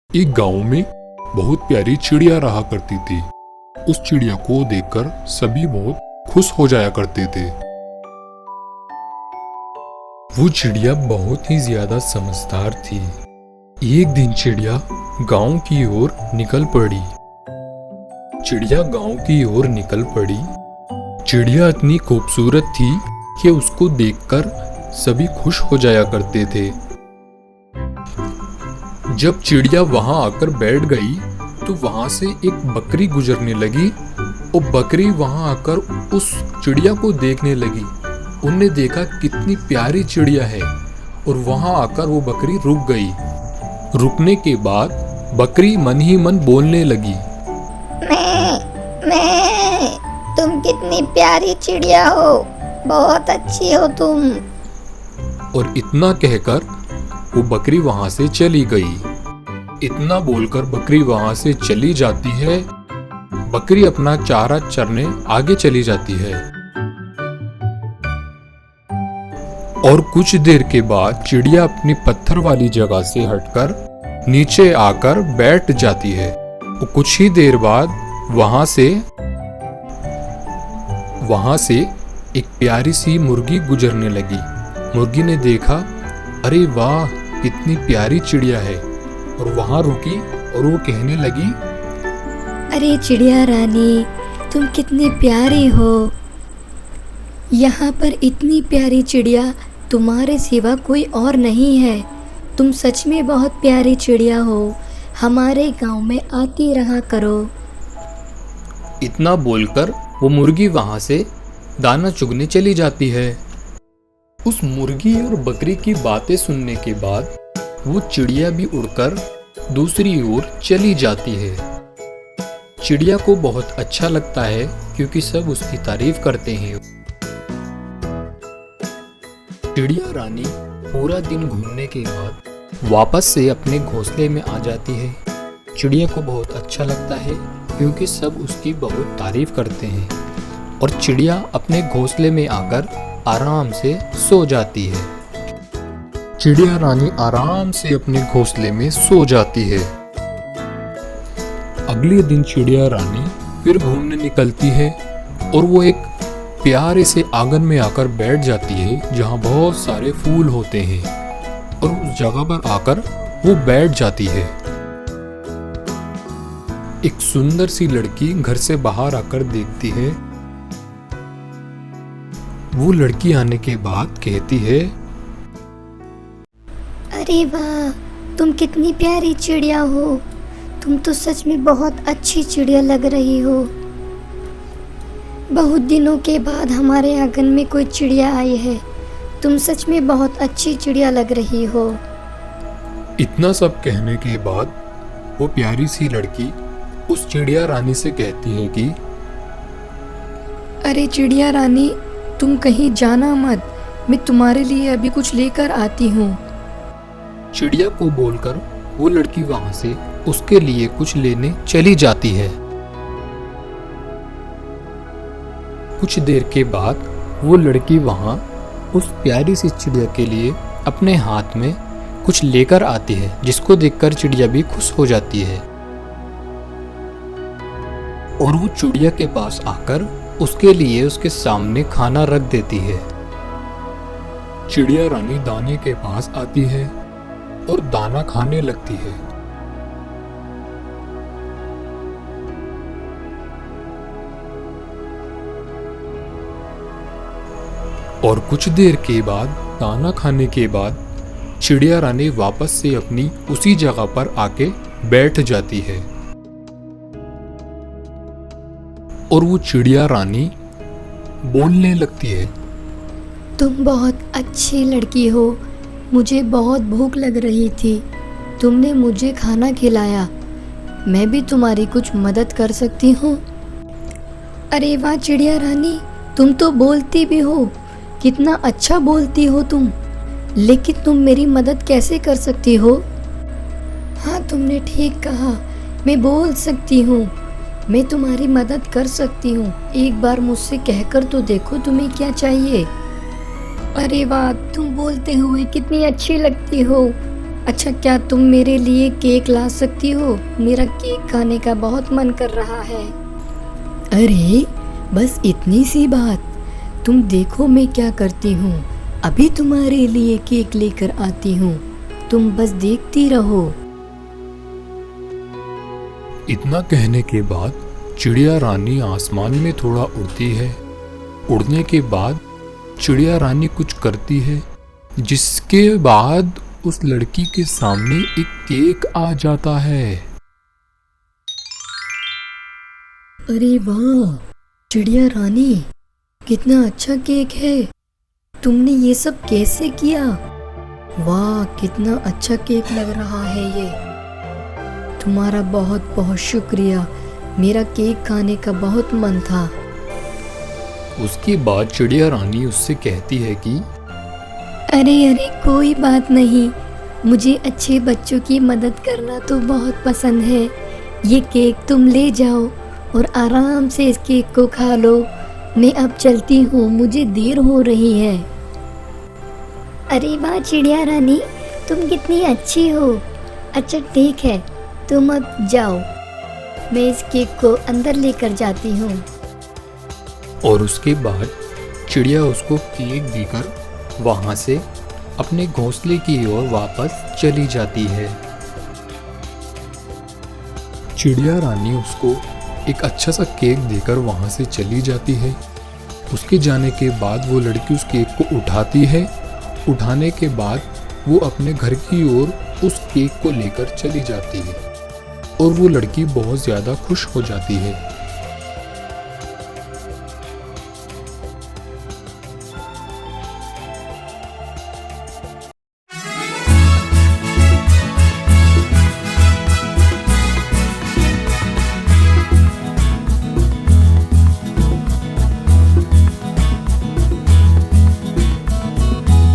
एक गांव में बहुत प्यारी चिड़िया रहा करती थी। उस चिड़िया को देखकर सभी बहुत खुश हो जाया करते थे। वो चिड़िया बहुत ही ज्यादा समझदार थी। एक दिन चिड़िया गांव की ओर निकल पड़ी। चिड़िया इतनी खूबसूरत थी कि उसको देखकर सभी खुश हो जाया करते थे। जब चिड़िया वहां आकर बैठ गई तो वहां से एक बकरी गुजरने लगी और बकरी वहां आकर उस चिड़िया को देखने लगी। उनने देखा कितनी प्यारी चिड़िया है और वहां आकर वो बकरी रुक गई। रुकने के बाद बकरी मन ही मन बोलने लगी, मैं तुम कितनी प्यारी चिड़िया हो, बहुत अच्छी हो तुम। और इतना कहकर वो बकरी वहां से चली गई। इतना बोलकर बकरी वहां से चली जाती है। बकरी अपना चारा चरने आगे चली जाती है। और कुछ देर के बाद चिड़िया अपनी पत्थर वाली जगह से हटकर नीचे आकर बैठ जाती है। और कुछ ही देर बाद वहां से एक प्यारी सी मुर्गी गुजरने लगी। मुर्गी ने देखा, अरे वाह कितनी प्यारी चिड़िया है, और वहां रुकी और वो कहने लगी, अरे चिड़िया रानी, तुम कितनी प्यारी हो। यहाँ पर इतनी प्यारी चिड़िया तुम्हारे सिवा कोई और नहीं है। तुम सच में बहुत प्यारी चिड़िया हो। हमारे गांव में आती रहा करो। इतना बोलकर वो मुर्गी वहां से दाना चुगने चली जाती है। उस मुर्गी और बकरी की बातें सुनने के बाद वो चिड़िया भी उड़कर दूसरी ओर चली जाती है। चिड़िया को बहुत अच्छा लगता है क्योंकि सब उसकी तारीफ करते हैं। चिड़िया रानी पूरा दिन घूमने के बाद वापस से अपने घोंसले में आ जाती है। चिड़िया को बहुत अच्छा लगता है क्योंकि सब उसकी बहुत तारीफ करते हैं। और चिड़िया अपने घोंसले में आकर आराम से सो जाती है। चिड़िया रानी आराम से अपने घोंसले में सो जाती है। अगले दिन चिड़िया रानी फिर घूमने निकलती है और वो एक प्यारे से आंगन में आकर बैठ जाती है जहाँ बहुत सारे फूल होते हैं। और उस जगह पर आकर वो बैठ जाती है। एक सुंदर सी लड़की घर से बाहर आकर देखती है। वो लड़की आने के बाद कहती है, अरे वाह, तुम कितनी प्यारी चिड़िया हो। तुम तो सच में बहुत अच्छी चिड़िया लग रही हो। बहुत दिनों के बाद हमारे आंगन में कोई चिड़िया आई है। तुम सच में बहुत अच्छी चिड़िया लग रही हो। इतना सब कहने के बाद वो प्यारी सी लड़की उस चिड़िया रानी से कहती है कि अरे चिड़िया रानी, तुम कहीं जाना मत। मैं तुम्हारे लिए अभी कुछ लेकर आती हूँ। चिड़िया को बोलकर वो लड़की वहां से उसके लिए कुछ लेने चली जाती है। कुछ देर के बाद वो लड़की वहां उस प्यारी सी चिड़िया के लिए अपने हाथ में कुछ लेकर आती है, जिसको देखकर चिड़िया भी खुश हो जाती है। और वो चिड़िया के पास आकर उसके लिए उसके सामने खाना रख देती है। चिड़िया रानी दाने के पास आती है और दाना खाने लगती है। और कुछ देर के बाद दाना खाने के बाद चिड़िया रानी वापस से अपनी उसी जगह पर आके बैठ जाती है। और वो चिड़िया रानी बोलने लगती है, तुम बहुत अच्छी लड़की हो। मुझे बहुत भूख लग रही थी। तुमने मुझे खाना खिलाया। मैं भी तुम्हारी कुछ मदद कर सकती हूँ। अरे वाह चिड़िया रानी, तुम तो बोलती भी हो। कितना अच्छा बोलती हो तुम। लेकिन तुम मेरी मदद कैसे कर सकती हो? हाँ, तुमने ठीक कहा। मैं बोल सकती हूँ। मैं तुम्हारी मदद कर सकती हूँ। एक बार मुझसे कहकर तो देखो तुम्हें क्या चाहिए। अरे वाह, तुम बोलते हुए कितनी अच्छी लगती हो। अच्छा, क्या तुम मेरे लिए केक ला सकती हो? मेरा केक खाने का बहुत मन कर रहा है। अरे बस इतनी सी बात। तुम देखो मैं क्या करती हूँ। अभी तुम्हारे लिए केक लेकर आती हूँ, तुम बस देखती रहो। इतना कहने के बाद चिड़िया रानी आसमान में थोड़ा उड़ती है। उड़ने के बाद चिड़िया रानी कुछ करती है, जिसके बाद उस लड़की के सामने एक केक आ जाता है। अरे वाह चिड़िया रानी, कितना अच्छा केक है। तुमने ये सब कैसे किया? वाह कितना अच्छा केक लग रहा है ये। तुम्हारा बहुत बहुत शुक्रिया, मेरा केक खाने का बहुत मन था। उसके बाद चिड़िया रानी उससे कहती है कि अरे अरे कोई बात नहीं, मुझे अच्छे बच्चों की मदद करना तो बहुत पसंद है। ये केक तुम ले जाओ और आराम से इस केक को खा लो। मैं अब चलती हूँ, मुझे देर हो रही है। अरे वाह चिड़िया रानी, तुम कितनी अच्छी हो। अच्छा ठीक है, तुम अब जाओ, मैं इस केक को अंदर लेकर जाती हूँ। और उसके बाद चिड़िया उसको केक देकर वहां से अपने घोंसले की ओर वापस चली जाती है। चिड़िया रानी उसको एक अच्छा सा केक देकर वहां से चली जाती है। उसके जाने के बाद वो लड़की उस केक को उठाती है। उठाने के बाद वो अपने घर की ओर उस केक को लेकर चली जाती है और वो लड़की बहुत ज़्यादा खुश हो जाती है।